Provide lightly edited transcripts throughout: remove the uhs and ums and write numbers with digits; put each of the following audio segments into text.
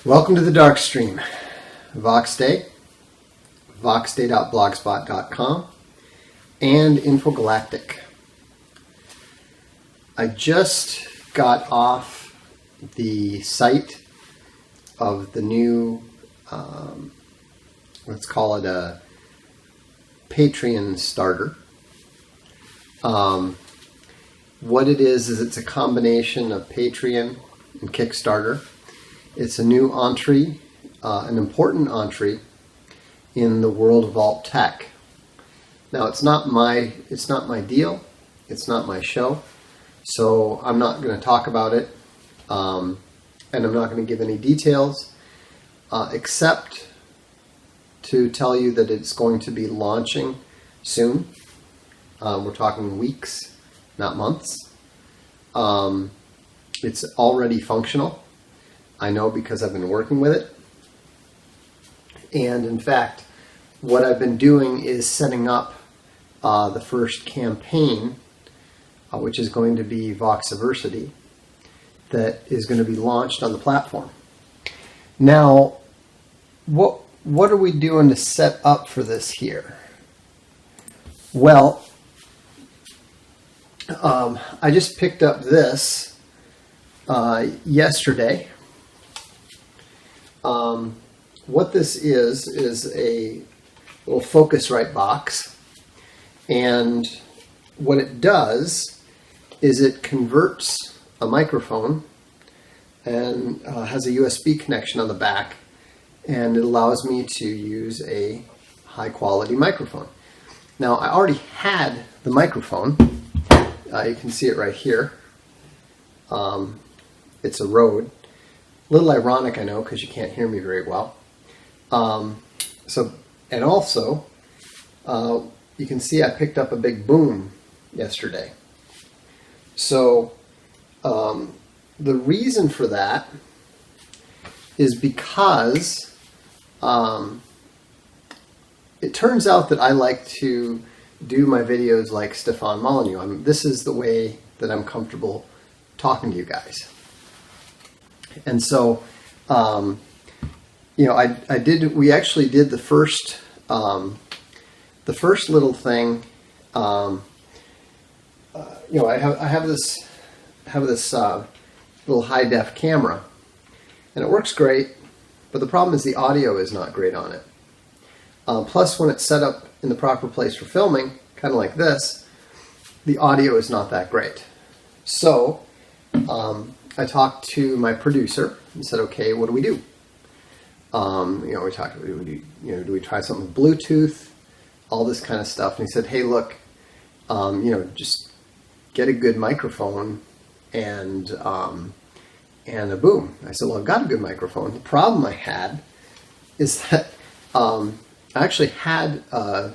Welcome to the Darkstream. Voxday, voxday.blogspot.com, and Infogalactic. I just got off the site of the new, let's call it a Patreon starter. What it is it's a combination of Patreon and Kickstarter. It's a new entree, an important entree in the world of alt tech. Now, it's not my deal. It's not my show, so I'm not going to talk about it, and I'm not going to give any details, except to tell you that it's going to be launching soon. We're talking weeks, not months. It's already functional. I know because I've been working with it. And in fact, what I've been doing is setting up the first campaign, which is going to be Voxiversity, that is going to be launched on the platform. Now, what are we doing to set up for this here? Well, I just picked up this yesterday. What this is a little Focusrite box, and what it does is it converts a microphone and has a USB connection on the back, and it allows me to use a high quality microphone. Now, I already had the microphone. You can see it right here. It's a Rode. A little ironic, I know, because you can't hear me very well. And also, you can see I picked up a big boom yesterday. So, the reason for that is because it turns out that I like to do my videos like Stefan Molyneux. This is the way that I'm comfortable talking to you guys. And so, we actually did the first little thing. I have this little high def camera, and it works great, but the problem is the audio is not great on it. Plus, when it's set up in the proper place for filming, kind of like this, the audio is not that great. So, I talked to my producer and said, "Okay, what do we do?" We talked. Do we try something with Bluetooth, all this kind of stuff? And he said, "Hey, look, just get a good microphone and a boom." I said, "Well, I've got a good microphone." The problem I had is that I actually had a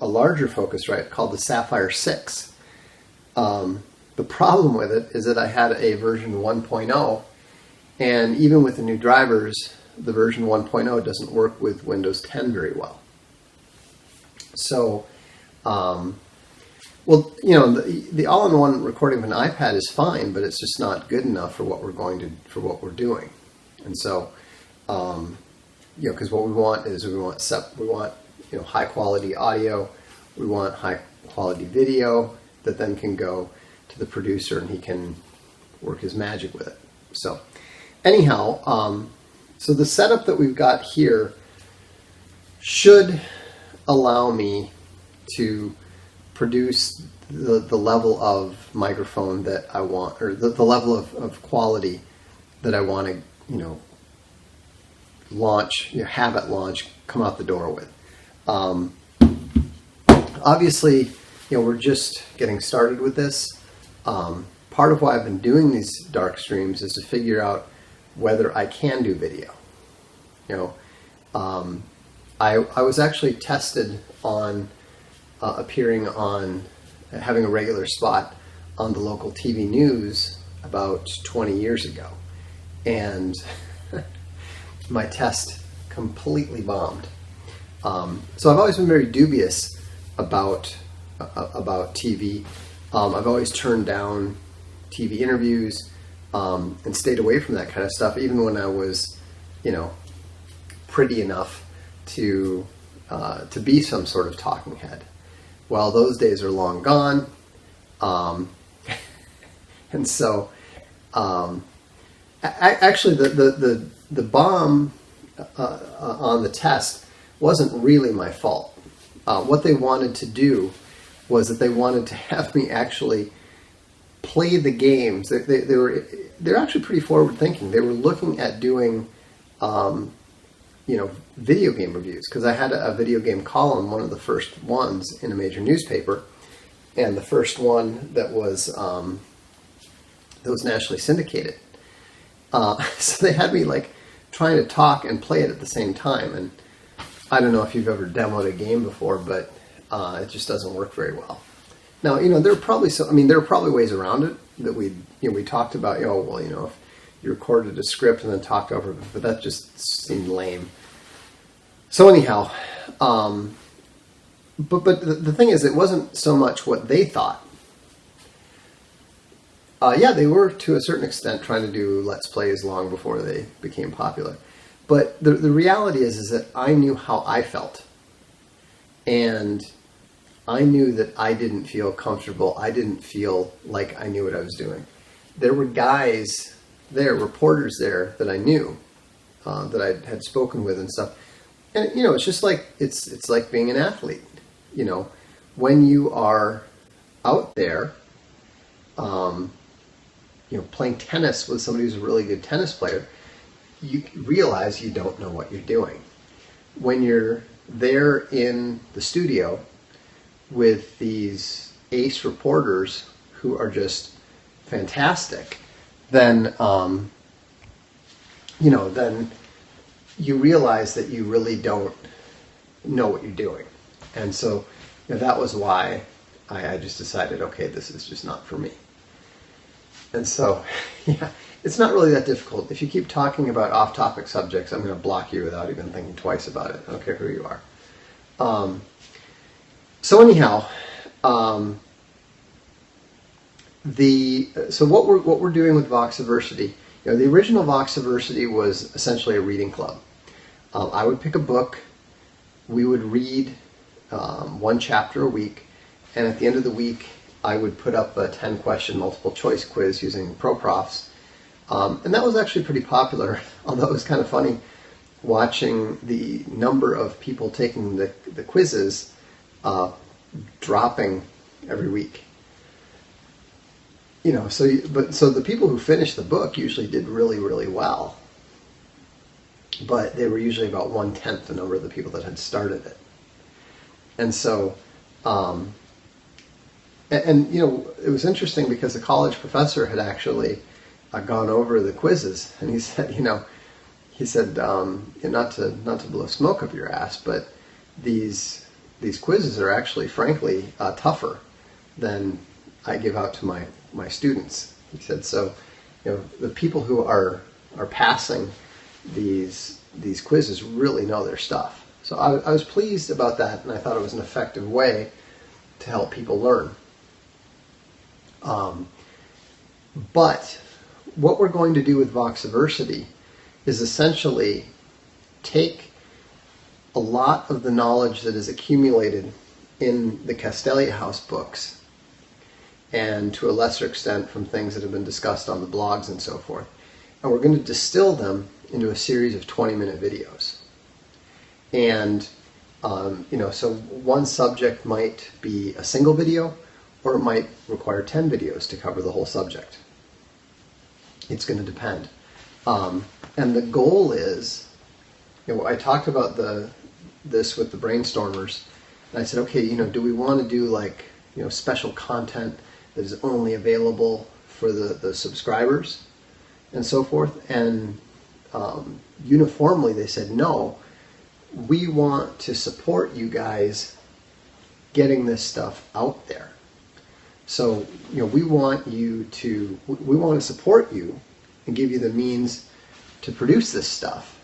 larger Focusrite called the Sapphire 6. The problem with it is that I had a version 1.0, and even with the new drivers, the version 1.0 doesn't work with Windows 10 very well. So, the all-in-one recording of an iPad is fine, but it's just not good enough for what we're doing. And so, because what we want is we want high quality audio, we want high quality video that then can go to the producer and he can work his magic with it. So anyhow, so the setup that we've got here should allow me to produce the level of microphone that I want, or the level of quality that I want to, launch, have at launch, come out the door with. Obviously, we're just getting started with this. Part of why I've been doing these dark streams is to figure out whether I can do video. I was actually tested on appearing on, having a regular spot on the local TV news about 20 years ago, and my test completely bombed. So I've always been very dubious about TV. I've always turned down TV interviews and stayed away from that kind of stuff, even when I was you know, pretty enough to be some sort of talking head. Well, those days are long gone, and so actually the bomb on the test wasn't really my fault. What they wanted to do was that they wanted to have me actually play the games. They're actually pretty forward thinking. They were looking at doing video game reviews, because I had a video game column, one of the first ones in a major newspaper, and the first one that was nationally syndicated. So they had me like trying to talk and play it at the same time, and I don't know if you've ever demoed a game before, but it just doesn't work very well. Now, there are probably ways around it that we talked about. If you recorded a script and then talked over it, but that just seemed lame. So anyhow, but the thing is, it wasn't so much what they thought. Yeah, they were to a certain extent trying to do Let's Plays long before they became popular. But the reality is that I knew how I felt. And I knew that I didn't feel comfortable. I didn't feel like I knew what I was doing. There were guys there, reporters there that I knew, that I had spoken with and stuff. And, it's just like, it's like being an athlete. When you are out there, playing tennis with somebody who's a really good tennis player, you realize you don't know what you're doing. When you're there in the studio with these ace reporters who are just fantastic, then then you realize that you really don't know what you're doing. And so that was why I just decided, okay, this is just not for me. And so, yeah, it's not really that difficult. If you keep talking about off-topic subjects, I'm going to block you without even thinking twice about it. I don't care who you are. So anyhow, so what we're doing with Voxiversity, the original Voxiversity was essentially a reading club. I would pick a book, we would read one chapter a week, and at the end of the week, I would put up a 10-question multiple choice quiz using ProProfs. And that was actually pretty popular, although it was kind of funny watching the number of people taking the quizzes dropping every week. So the people who finished the book usually did really, really well. But they were usually about 1/10 the number of the people that had started it. And so, it was interesting because the college professor had actually gone over the quizzes, and he said, not to blow smoke up your ass, but these quizzes are actually, frankly, tougher than I give out to my students. He said, so, the people who are passing these quizzes really know their stuff. So I was pleased about that, and I thought it was an effective way to help people learn. But what we're going to do with Voxiversity is essentially take a lot of the knowledge that is accumulated in the Castelia House books, and to a lesser extent from things that have been discussed on the blogs and so forth, and we're going to distill them into a series of 20-minute videos. And so one subject might be a single video, or it might require 10 videos to cover the whole subject. It's going to depend. And the goal is, I talked about this with the brainstormers, and I said, okay, do we want to do special content that is only available for the subscribers and so forth? And uniformly they said, no, we want to support you guys getting this stuff out there. So, we want to support you and give you the means to produce this stuff,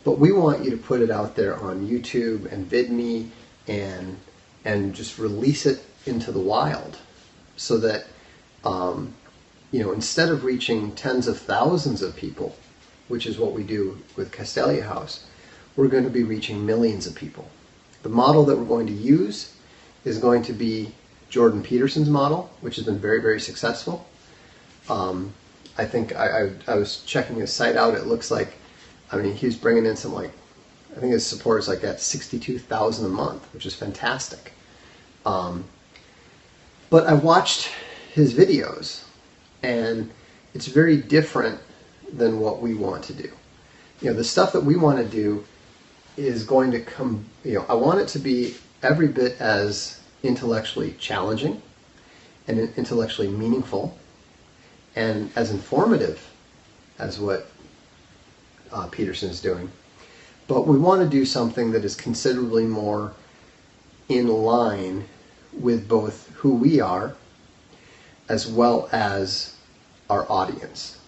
but we want you to put it out there on YouTube and VidMe and just release it into the wild, so that instead of reaching tens of thousands of people which is what we do with Castelia House, we're going to be reaching millions of people. The model that we're going to use is going to be Jordan Peterson's model, which has been very, very successful. I think I was checking his site out. It looks like, I mean, he's bringing in some, like, I think his support is like at 62,000 a month, which is fantastic. But I watched his videos, and it's very different than what we want to do. You know, the stuff that we want to do is going to come, you know, I want it to be every bit as intellectually challenging and intellectually meaningful and as informative as what Peterson is doing. But we want to do something that is considerably more in line with both who we are as well as our audience.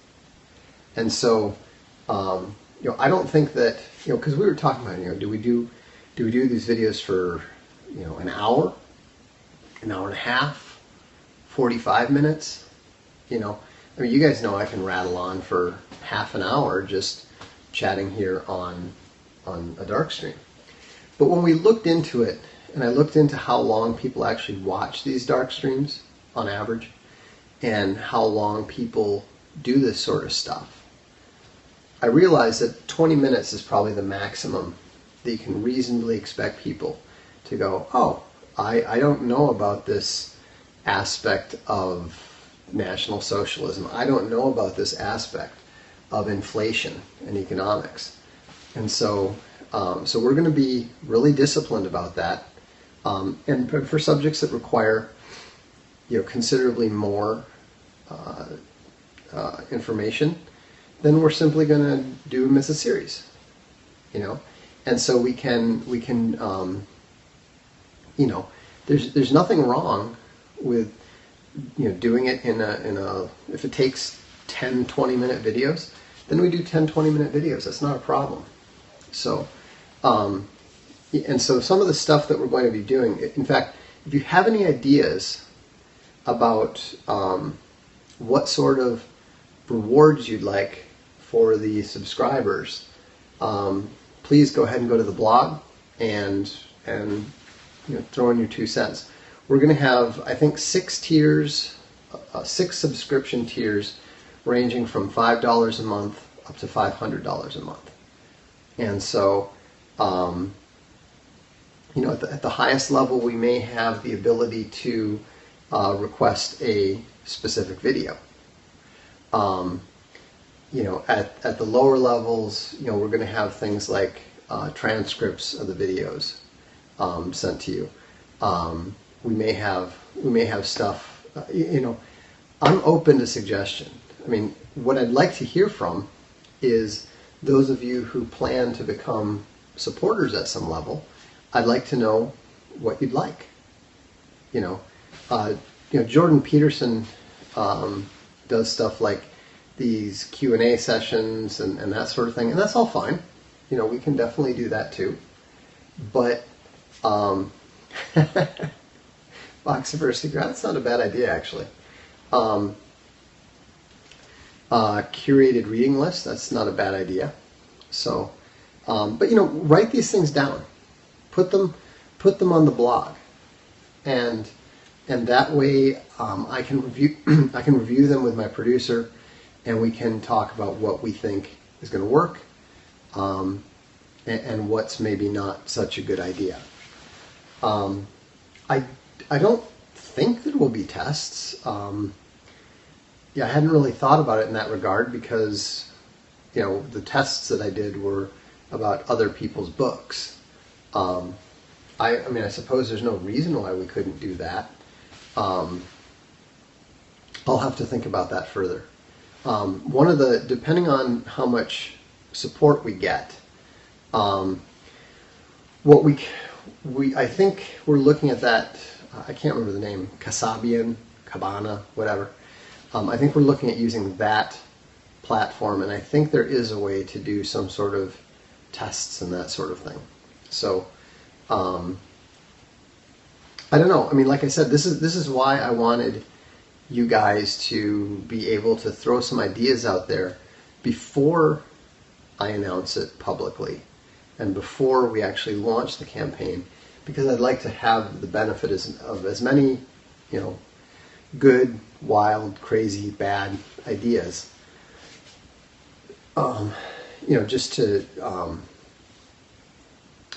And so, you know, I don't think that, you know, because we were talking about, you know, do we do these videos for, you know, an hour and a half, 45 minutes? You know, I mean, you guys know I can rattle on for half an hour just chatting here on a Darkstream. But when we looked into it, and I looked into how long people actually watch these Darkstreams on average, and how long people do this sort of stuff, I realized that 20 minutes is probably the maximum that you can reasonably expect people to go, oh, I don't know about this aspect of National Socialism. I don't know about this aspect of inflation and economics. And so, so we're going to be really disciplined about that. And for subjects that require, you know, considerably more information, then we're simply going to do them as a series, you know. And so we can you know, there's nothing wrong with, you know, doing it in a if it takes 10-20 minute videos, then we do 10-20 minute videos. That's not a problem. So and so some of the stuff that we're going to be doing, in fact, if you have any ideas about what sort of rewards you'd like for the subscribers, please go ahead and go to the blog and you know, throw in your 2 cents. We're going to have, I think, 6 tiers, 6 subscription tiers, ranging from $5 a month up to $500 a month. And so, you know, at the highest level, we may have the ability to request a specific video. You know, at the lower levels, you know, we're going to have things like transcripts of the videos sent to you. We may have stuff. You know, I'm open to suggestion. I mean, what I'd like to hear from is those of you who plan to become supporters at some level. I'd like to know what you'd like. You know, Jordan Peterson does stuff like these Q&A sessions and that sort of thing, and that's all fine. You know, we can definitely do that too. But Voxiversity, that's not a bad idea, actually. Curated reading list, that's not a bad idea. So, but you know, write these things down, put them on the blog, and that way I can review them with my producer, and we can talk about what we think is going to work, and what's maybe not such a good idea. I don't think there will be tests. Yeah, I hadn't really thought about it in that regard because, you know, the tests that I did were about other people's books. I mean, I suppose there's no reason why we couldn't do that. I'll have to think about that further. Depending on how much support we get, I think we're looking at that. I can't remember the name, Cabana, whatever. I think we're looking at using that platform, and I think there is a way to do some sort of tests and that sort of thing. So, I don't know. I mean, like I said, this is why I wanted you guys to be able to throw some ideas out there before I announce it publicly and before we actually launch the campaign, because I'd like to have the benefit of as many, good, wild, crazy, bad ideas, just to,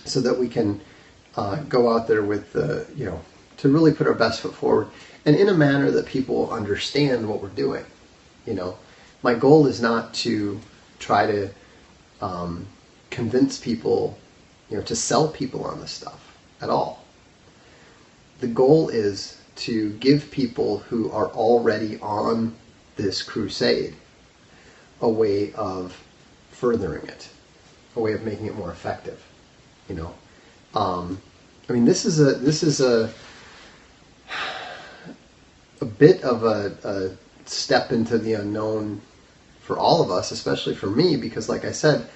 so that we can go out there with to really put our best foot forward, and in a manner that people understand what we're doing. My goal is not to try to convince people, to sell people on this stuff at all. The goal is to give people who are already on this crusade a way of furthering it, a way of making it more effective. This is a bit of a step into the unknown for all of us, especially for me, because like I said,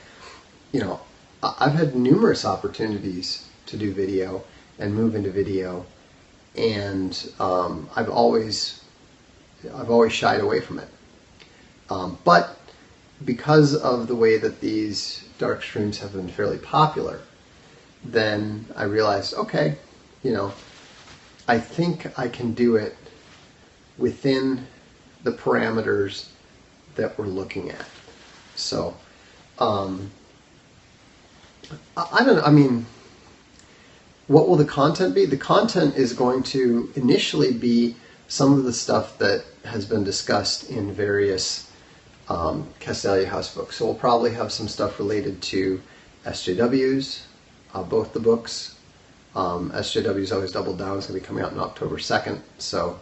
I've had numerous opportunities to do video and move into video, and I've always shied away from it. But because of the way that these dark streams have been fairly popular, then I realized, okay, I think I can do it within the parameters that we're looking at. So, I don't know, what will the content be? The content is going to initially be some of the stuff that has been discussed in various Castalia House books. So we'll probably have some stuff related to SJWs, both the books. SJW's Always Doubled Down is going to be coming out on October 2nd. So,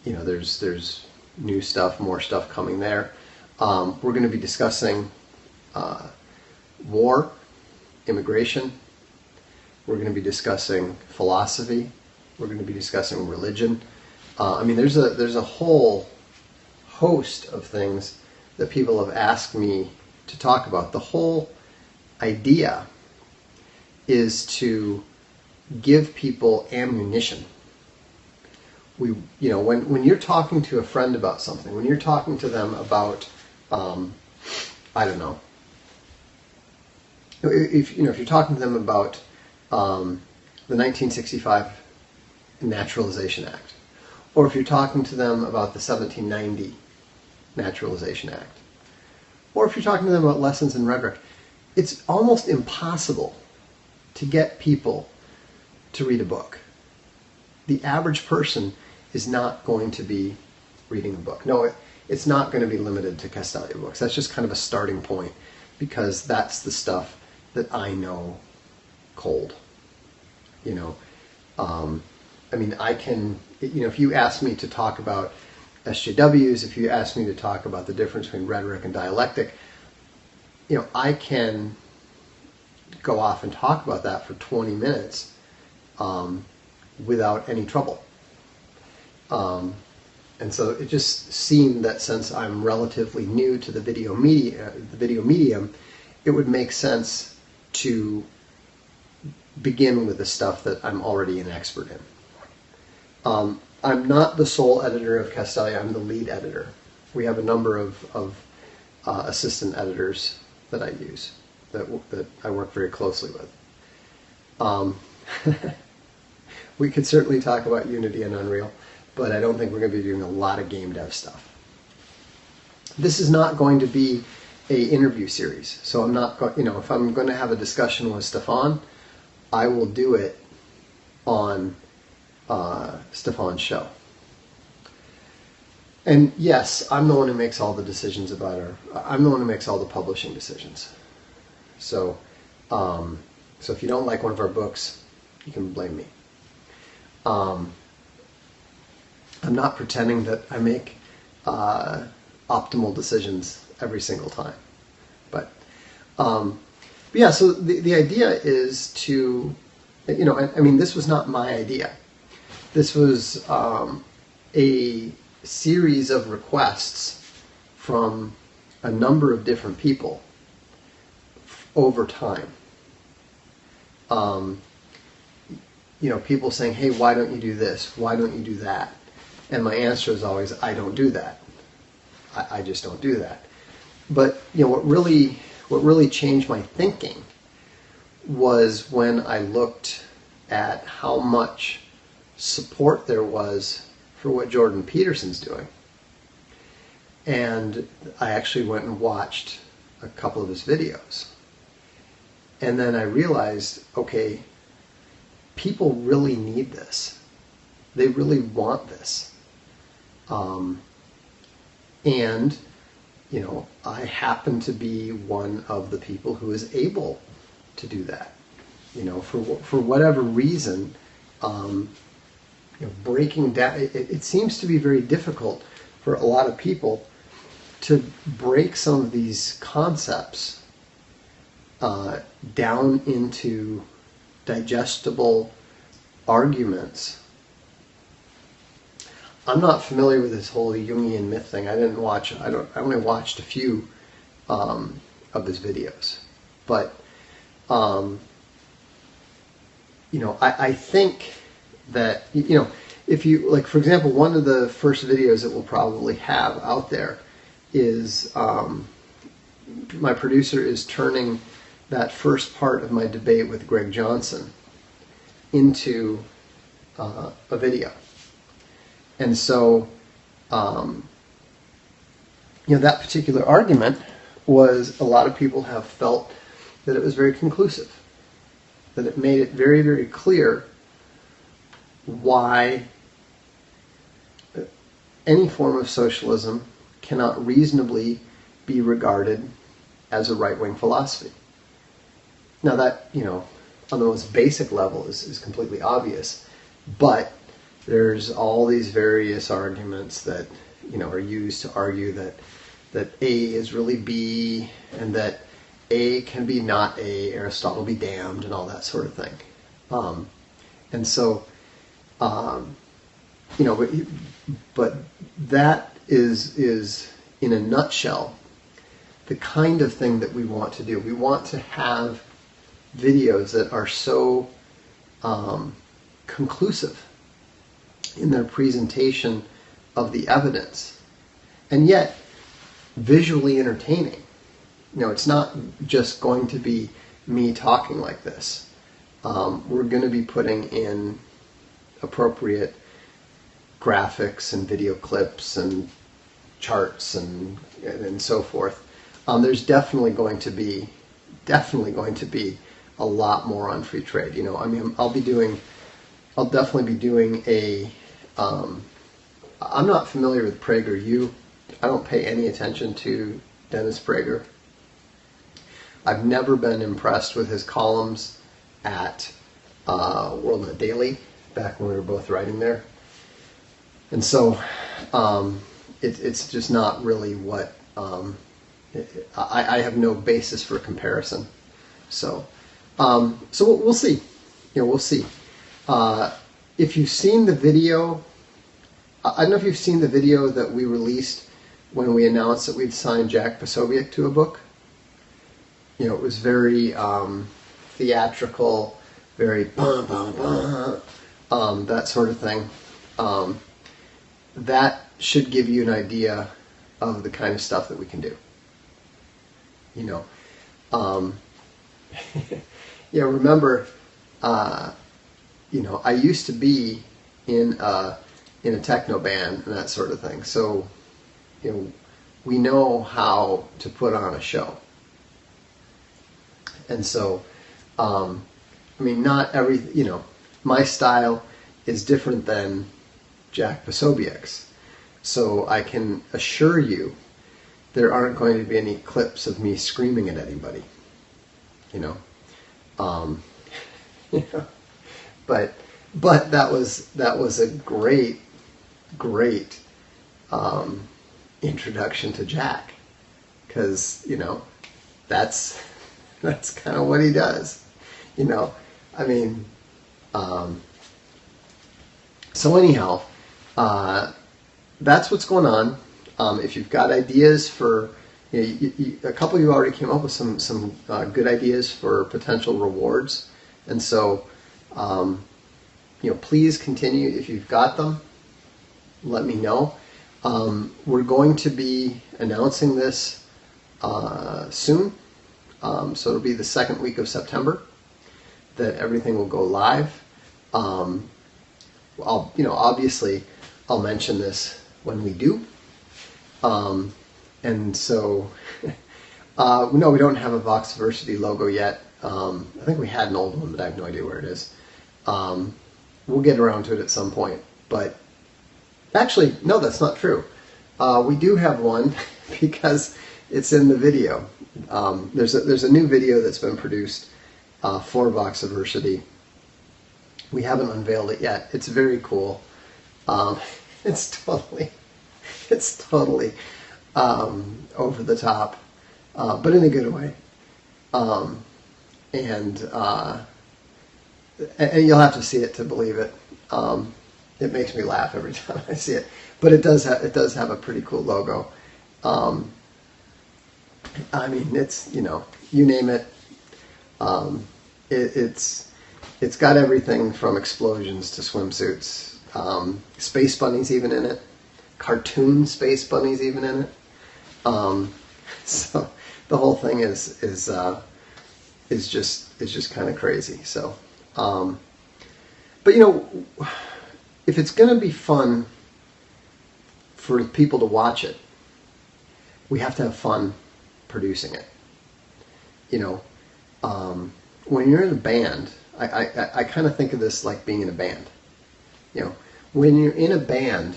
there's new stuff, more stuff coming there. We're going to be discussing war, immigration. We're going to be discussing philosophy. We're going to be discussing religion. There's a whole host of things that people have asked me to talk about. The whole idea is to give people ammunition. When you're talking to a friend about something, when you're talking to them about, I don't know, if you're talking to them about the 1965 Naturalization Act, or if you're talking to them about the 1790 Naturalization Act, or if you're talking to them about lessons in rhetoric, it's almost impossible to get people to read a book. The average person is not going to be reading a book. No, it's not going to be limited to Castalia books. That's just kind of a starting point, because that's the stuff that I know cold. I can, if you ask me to talk about SJWs, if you ask me to talk about the difference between rhetoric and dialectic, I can go off and talk about that for 20 minutes without any trouble. And so it just seemed that since I'm relatively new to the video medium, it would make sense to begin with the stuff that I'm already an expert in. I'm not the sole editor of Castalia, I'm the lead editor. We have a number of assistant editors that I use, that I work very closely with. We could certainly talk about Unity and Unreal, but I don't think we're going to be doing a lot of game dev stuff. This is not going to be an interview series, so I'm not going, if I'm going to have a discussion with Stefan, I will do it on Stefan's show. And yes, I'm the one who makes all the decisions about I'm the one who makes all the publishing decisions. So, so if you don't like one of our books, you can blame me. I'm not pretending that I make optimal decisions every single time. But yeah, so the idea is to, this was not my idea. This was a series of requests from a number of different people over time. People saying, hey, why don't you do this? Why don't you do that? And my answer is always, I don't do that. I just don't do that. But what really changed my thinking was when I looked at how much support there was for what Jordan Peterson's doing. And I actually went and watched a couple of his videos. And then I realized, okay, people really need this. They really want this. And, I happen to be one of the people who is able to do that. For whatever reason, breaking down, it seems to be very difficult for a lot of people to break some of these concepts down into digestible arguments. I'm not familiar with this whole Jungian myth thing. I only watched a few of his videos, but I think that if you, like, for example, one of the first videos that we'll probably have out there is my producer is turning that first part of my debate with Greg Johnson into a video. And so, that particular argument was, a lot of people have felt that it was very conclusive, that it made it very, very clear why any form of socialism cannot reasonably be regarded as a right-wing philosophy. Now that, on the most basic level is completely obvious, but there's all these various arguments that, are used to argue that A is really B, and that A can be not A, Aristotle be damned, and all that sort of thing. And so, but that is in a nutshell the kind of thing that we want to do. We want to have videos that are so conclusive in their presentation of the evidence, and yet visually entertaining. It's not just going to be me talking like this. We're going to be putting in appropriate graphics and video clips and charts and so forth. There's definitely going to be a lot more on free trade. I'll definitely be doing a. I'm not familiar with PragerU. I don't pay any attention to Dennis Prager. I've never been impressed with his columns at WorldNet Daily back when we were both writing there, and so it's just not really what I have no basis for comparison. So we'll see. We'll see. If you've seen the video, I don't know if you've seen the video that we released when we announced that we'd signed Jack Posobiec to a book. It was very theatrical, very that sort of thing. That should give you an idea of the kind of stuff that we can do. Remember, I used to be in a techno band and that sort of thing. So, we know how to put on a show. And so, not every, my style is different than Jack Posobiec's. So I can assure you there aren't going to be any clips of me screaming at anybody. But that was a great introduction to Jack, because that's kind of what he does. So anyhow, that's what's going on. If you've got ideas for, a couple of you already came up with some good ideas for potential rewards, and so please continue. If you've got them, let me know. We're going to be announcing this soon. So it'll be the second week of September that everything will go live. Obviously, I'll mention this when we do. And so, no, we don't have a Voxiversity logo yet. I think we had an old one, but I have no idea where it is. We'll get around to it at some point. But actually, no, that's not true. We do have one because it's in the video. There's a new video that's been produced for Voxiversity. We haven't unveiled it yet. It's very cool. It's totally over the top, but in a good way. And you'll have to see it to believe it. It makes me laugh every time I see it. But it does have a pretty cool logo. I mean, it's, you name it. It's got everything from explosions to swimsuits. Space bunnies even in it. Cartoon space bunnies even in it. So the whole thing is just kind of crazy. So, but if it's going to be fun for people to watch it, we have to have fun producing it. When you're in a band, I kind of think of this like being in a band. When you're in a band,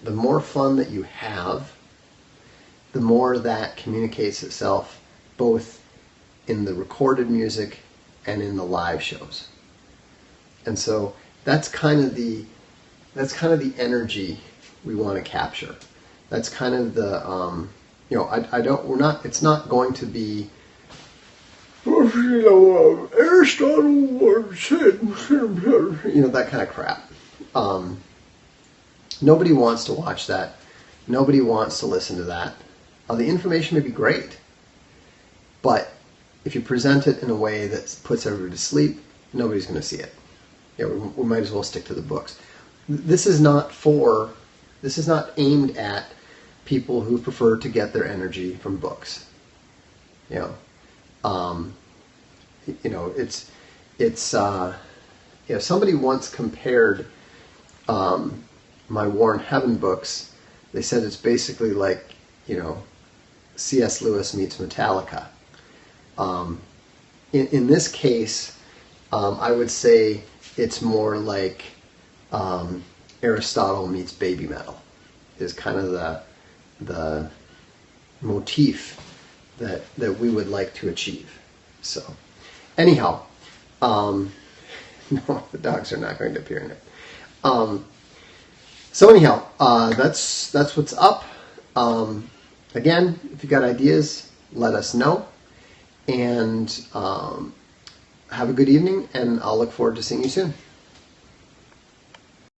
the more fun that you have, the more that communicates itself both in the recorded music and in the live shows. And so that's kind of the energy we want to capture. That's kind of the it's not going to be Aristotle said that kind of crap. Nobody wants to watch that. Nobody wants to listen to that. The information may be great, but if you present it in a way that puts everybody to sleep, nobody's going to see it. We might as well stick to the books. This is not aimed at people who prefer to get their energy from books. Somebody once compared my War in Heaven books. They said it's basically like, C.S. Lewis meets Metallica. In this case, I would say it's more like Aristotle meets baby metal, is kind of the motif that we would like to achieve. So, anyhow, no, the dogs are not going to appear in it. So anyhow, that's what's up. Again, if you got ideas, let us know. And have a good evening, and I'll look forward to seeing you soon.